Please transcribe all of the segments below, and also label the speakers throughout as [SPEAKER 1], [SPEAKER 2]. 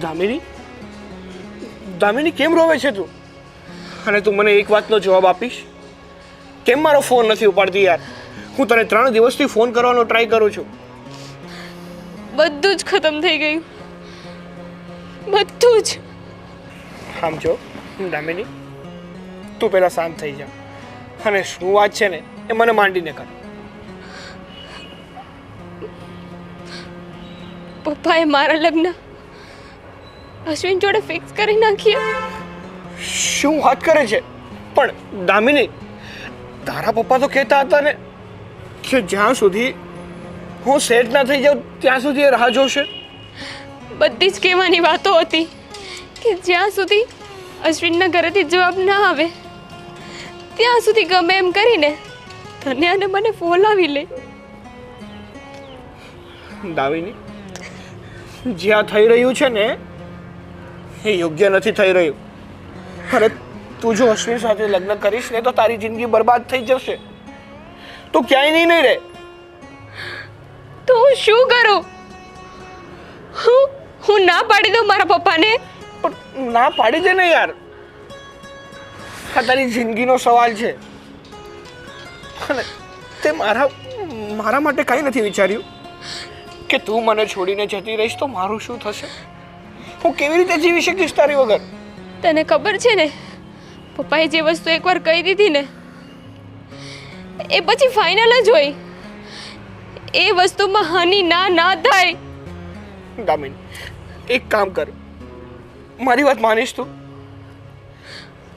[SPEAKER 1] દામિની, દામિની કેમ રોવે છે તું? અને તું મને એક વાતનો જવાબ આપીશ? કેમ મારો ફોન નથી ઉપાડતી યાર? હું તને 3 દિવસથી ફોન કરવાનો ટ્રાય કરું છું.
[SPEAKER 2] બધું જ ખતમ થઈ ગયું, બધું જ.
[SPEAKER 1] આમ જો દામિની, તું પહેલા શાંત થઈ જા અને શું વાત છે ને એ મને માંડીને કર.
[SPEAKER 2] પપ્પાએ મારા લગ્ન અશ્વિન જોડે ફિક્સ કરી નાખ્યા.
[SPEAKER 1] શું વાત કરે છે? પણ દામિની, તારા પપ્પા તો કહેતા હતા ને કે જ્યાં સુધી હું સેટ ના થઈ જાઉં ત્યાં સુધી એ રાહ જોશે.
[SPEAKER 2] બધી જ કહેવાની વાતો હતી કે જ્યાં સુધી અશ્વિનના ઘરેથી જવાબ ના આવે ત્યાં સુધી ગમે એમ કરીને તને અને મને ફોલાવી લે.
[SPEAKER 1] દામિની, જ્યાં થઈ રહ્યું છે ને એ યોગ્ય નથી થઈ રહ્યું. અરે તું જો અશ્વિન સાથે લગ્ન કરીશ ને તો તારી જિંદગી બરબાદ થઈ જશે. તું ક્યાંય નહીં રહે.
[SPEAKER 2] તો હું શું કરું? હું ના પાડી દઉં મારા પપ્પાને?
[SPEAKER 1] પણ ના પાડી દે ને યાર. આ તારી જિંદગીનો સવાલ છે અને તે મારા માટે કંઈ નથી વિચાર્યું કે તું મને છોડીને જતી રહીશ તો મારું શું થશે? હું કેવી રીતે જીવી શકીશ તારી વગર?
[SPEAKER 2] તને ખબર છે ને, પપ્પાએ જે વસ્તુ એકવાર કહી દીધી ને એ પછી ફાઇનલ જ હોય. એ વસ્તુમાં હાનિ ના થાય.
[SPEAKER 1] દામિની, એક કામ કર, મારી વાત માનીશ તું?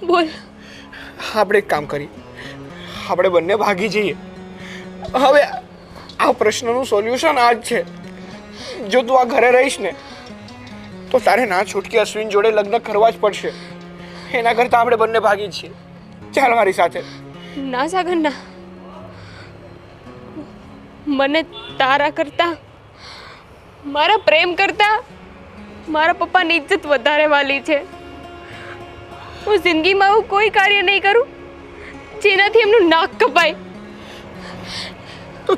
[SPEAKER 2] બોલ.
[SPEAKER 1] આપણે એક કામ કરીએ, આપણે બંને ભાગી જઈએ. હવે આ પ્રશ્નનું સોલ્યુશન આ જ છે. જો તું આ ઘરે રહીશ ને તો તારે ના છૂટકી અશ્વિન જોડે લગ્ન કરવા જ પડશે. એના કરતાં આપણે બંને ભાગી છીએ. ચાલ મારી સાથે.
[SPEAKER 2] ના સાગર ના, મને તારા કરતા, મારા પ્રેમ કરતા મારા પપ્પાની ઇજ્જત વધારે વાલી છે. હું જિંદગીમાં એવું કોઈ કાર્ય નહીં કરું જેનાથી એમનું નાક કપાય.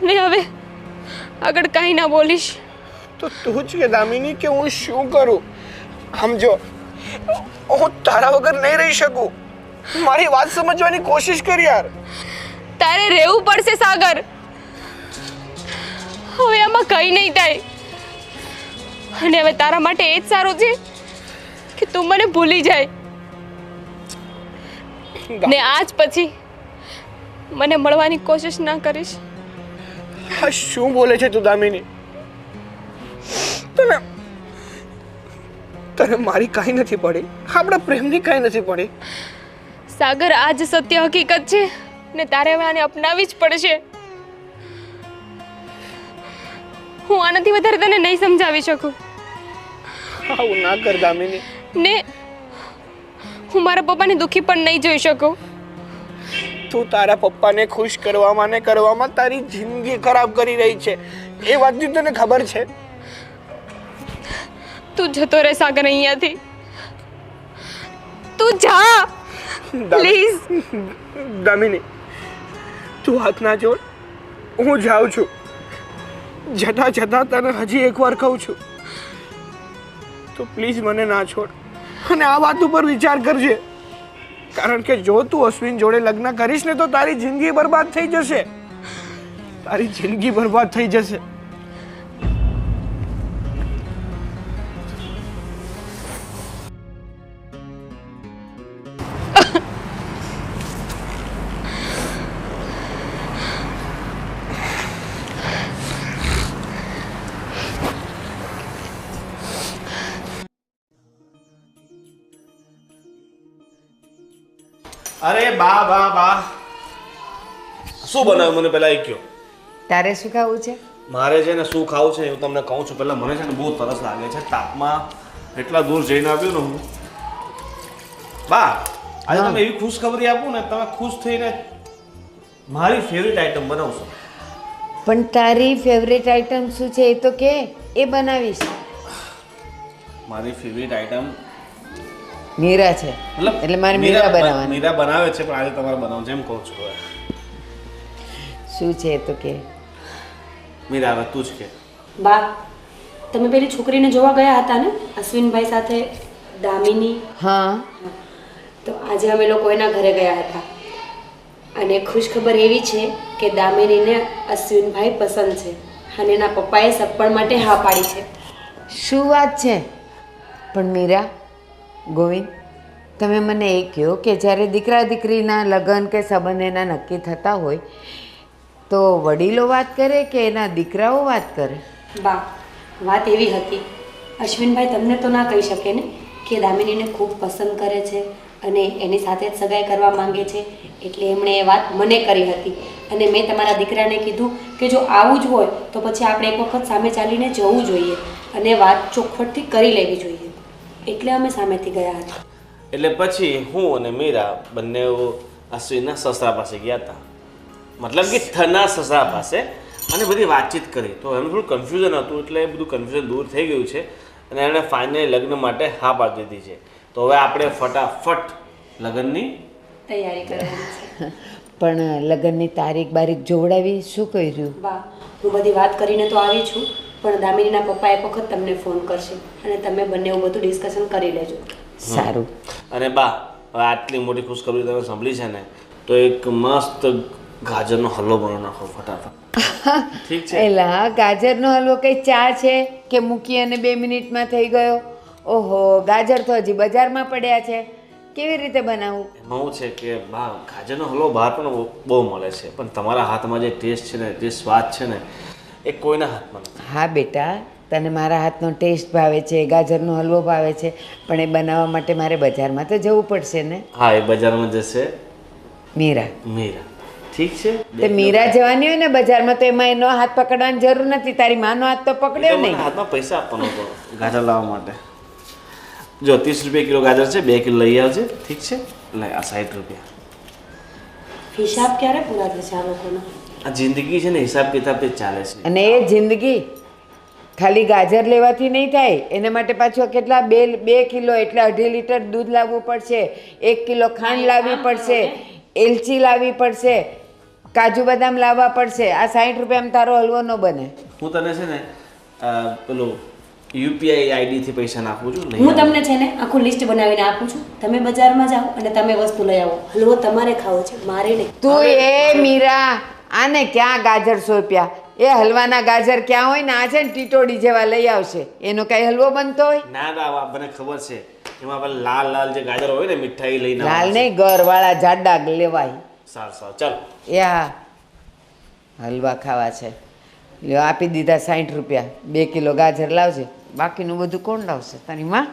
[SPEAKER 2] ને હવે આગળ કાંઈ ના બોલીશ
[SPEAKER 1] તો તું જ કે દામિની કે હું શું કરું? સમજો, હું તારા વગર નહીં રહી શકું. મારી વાત સમજવાની કોશિશ કર યાર.
[SPEAKER 2] તારે રહેવું પડશે સાગર. હવે આમાં કંઈ નહીં થાય. અને હવે તારા માટે એ જ સારું છે કે તું મને ભૂલી જાય ને આજ પછી મને મળવાની કોશિશ ના કરીશ.
[SPEAKER 1] આ શું બોલે છે તું દામિની? તને મારી કાંઈ નથી પડી, આપણા પ્રેમની કાંઈ નથી પડી.
[SPEAKER 2] સાગર, આ જ સત્ય હકીકત છે ને તારે હવે આને અપનાવી જ પડશે. હું આનાથી વધારે તને નહીં સમજાવી શકું.
[SPEAKER 1] આવું ના કર દામિની.
[SPEAKER 2] ને હું મારા પપ્પાને દુઃખી પણ નહીં જોઈ શકું.
[SPEAKER 1] તું તારા પપ્પાને ખુશ કરવામાં તારી જિંદગી ખરાબ કરી રહી છે. એ વાતની તને ખબર છે?
[SPEAKER 2] તું જતો રહે સાગર અહીંયાથી. તું જા પ્લીઝ.
[SPEAKER 1] દામિની, તું હાથ ના જોડ. હું જાઉં છું. જતા જતા તને હજી એકવાર કહું છું, તો પ્લીઝ મને ના છોડ અને આ વાત ઉપર વિચાર કરજે. કારણ કે જો તું અશ્વિન જોડે લગ્ન કરીશ ને તો તારી જિંદગી બરબાદ થઈ જશે. તારી જિંદગી બરબાદ થઈ જશે.
[SPEAKER 3] અરે બા બા બા, શું બનાવ્યું મને પહેલા એ કહો.
[SPEAKER 4] તારે શું ખાવું છે?
[SPEAKER 3] મારે છે ને શું ખાવું છે હું તમને કહું છું. પહેલા મને છે ને બહુ તરસ લાગે છે. તાપમાં એટલા દૂર જઈને આવ્યો ને હું. બા, આજે તમે એવી ખુશખબરી આપું ને, તમે ખુશ થઈને મારી ફેવરિટ આઈટમ બનાવશો.
[SPEAKER 4] પણ તારી ફેવરેટ આઈટમ શું છે એ તો કે, એ બનાવીશ.
[SPEAKER 3] મારી ફેવરિટ આઈટમ
[SPEAKER 4] મીરા છે એટલે મારે મીરા બનાવવાની.
[SPEAKER 3] મીરા બનાવે છે પણ આજે તમારે બનાવવું છે એમ કહું છું હવે.
[SPEAKER 4] શું છે એ તો કે
[SPEAKER 3] મીરા હવે તું જ કે.
[SPEAKER 5] બા તમે પેલી છોકરીને જોવા ગયા હતા ને અશ્વિનભાઈ સાથે, દામિની?
[SPEAKER 4] હા
[SPEAKER 5] તો આજે અમે લોકો એના ઘરે ગયા હતા અને ખુશખબર એવી છે કે દામિનીને અશ્વિનભાઈ પસંદ છે અને એના પપ્પાએ સગપણ માટે હા પાડી છે.
[SPEAKER 4] શું વાત છે? પણ મીરા, ગોવિંદ, તમે મને એ કહો કે જ્યારે દીકરા દીકરીના લગ્ન કે સંબંધ એના નક્કી થતા હોય તો વડીલો વાત કરે કે એના દીકરાઓ વાત કરે?
[SPEAKER 5] બા વાત એવી હતી, અશ્વિનભાઈ તમને તો ના કહી શકે ને કે દામિનીને ખૂબ પસંદ કરે છે અને એની સાથે જ સગાઈ કરવા માંગે છે, એટલે એમણે એ વાત મને કરી હતી અને મેં તમારા દીકરાને કીધું કે જો આવું જ હોય તો પછી આપણે એક વખત સામે ચાલીને જવું જોઈએ અને વાત ચોખવટથી કરી લેવી જોઈએ, એટલે અમે સામેથી ગયા હતા.
[SPEAKER 3] એટલે પછી હું અને મીરા બંને અશ્વિનના સસરા પાસે ગયા હતા, મતલબ કે થના સસરા પાસે, અને બધી વાતચીત કરી. તો એનું થોડું કન્ફ્યુઝન હતું, એટલે બધું કન્ફ્યુઝન દૂર થઈ ગયું છે અને એણે ફાઇનલી લગ્ન માટે હા પાડી દીધી છે. તો હવે આપણે ફટાફટ લગ્નની
[SPEAKER 5] તૈયારી કરવાની છે.
[SPEAKER 4] પણ લગ્નની તારીખ બારીખ જોવડાવી શું કર્યું?
[SPEAKER 5] બા હું બધી વાત કરીને તો આવી છું, પણ દામિનીના પપ્પા એક વખત તમને ફોન કરશે અને તમે બંને એવું બધું ડિસ્કશન કરી લેજો.
[SPEAKER 4] સારું.
[SPEAKER 3] અને બા હવે આટલી મોટી ખુશખબરી તમે સાંભળી છે ને, તો એક મસ્ત ગાજરનો હલવો બનાવી નાખો ફટાફટ. ઠીક છે?
[SPEAKER 4] એલા ગાજરનો હલવો કઈ ચા છે કે મૂકી અને 2 મિનિટમાં થઈ ગયો? ઓહો, ગાજર તો હજી બજારમાં પડ્યા છે, કેવી રીતે બનાવવું?
[SPEAKER 3] એમાં શું છે કે બા ગાજરનો હલવો બહાર પણ બહુ મળે છે, પણ તમારા હાથમાં જે ટેસ્ટ છે ને, જે સ્વાદ છે ને, એ કોઈના હાથમાં નથી.
[SPEAKER 4] હા બેટા, તને મારા હાથનો ટેસ્ટ ભાવે છે, ગાજરનો હલવો ભાવે છે, પણ એ બનાવવા માટે મારે બજારમાં તો જવું પડશે ને.
[SPEAKER 3] હા, એ બજારમાં જશે
[SPEAKER 4] મીરા.
[SPEAKER 3] મીરા. ઠીક છે?
[SPEAKER 4] તે મીરા જવાની હોય ને બજારમાં તો એમાં એનો હાથ પકડવાની જરૂર નથી, તારી માનો હાથ તો પકડ્યો
[SPEAKER 3] મને
[SPEAKER 4] નહીં.
[SPEAKER 3] હાથમાં પૈસા આપવાનો હતો ગાજર લાવવા માટે. જો 30 રૂપિયા કિલો ગાજર છે, 2 કિલો લઈ આવજે. ઠીક છે? લે આ 60 રૂપિયા.
[SPEAKER 5] હિસાબ ક્યારે પૂરા થશે આ લોકોનો?
[SPEAKER 3] આ જિંદગી છે ને, હિસાબ કિતાબથી જ ચાલે છે.
[SPEAKER 4] અને એ જિંદગી ખાલી ગાજર લેવાથી નહીં થાય, એના માટે પાછું કેટલા 2 કિલો એટલે 2.5 લીટર દૂધ લાવવું પડશે, 1 કિલો ખાંડ લાવવી પડશે, એલચી લાવવી પડશે, કાજુ બદામ લાવવા પડશે. આ 60 રૂપિયામાં તારો હલવો ન બને.
[SPEAKER 3] હું તને છે ને પેલું યુપીઆઈ આઈડી થી પૈસા નાખું છું. લઈ
[SPEAKER 5] હું
[SPEAKER 3] આવ.
[SPEAKER 5] તમને છે ને આખું લિસ્ટ બનાવીને આપું છું, તમે બજારમાં જાઓ અને તમે વસ્તુ લઈ આવો. હલવો તમારે ખાવો છે, મારે નહીં.
[SPEAKER 4] તું એ મીરા, આને ક્યાં ગાજર સોંપ્યા? એ હલવાના ગાજર ક્યાં હોય ને, આ છે ને ટીટોડી જેવા લઈ આવશે, એનો કઈ હલવો બનતો હોય?
[SPEAKER 3] ના ના, મને ખબર છે, એમાં પેલા લાલ લાલ જે ગાજર હોય ને, મીઠાઈ લઈને
[SPEAKER 4] લાલ
[SPEAKER 3] આવવાનું છે.
[SPEAKER 4] નહીં, ગરવાળા જાડા લેવાય.
[SPEAKER 3] સારું સારું, ચાલ.
[SPEAKER 4] એ હા, હલવા ખાવા છે. લ્યો આપી દીધા 60 રૂપિયા. 2 કિલો ગાજર લાવજે, બાકીનું બધું કોણ લાવશે? તારી માં.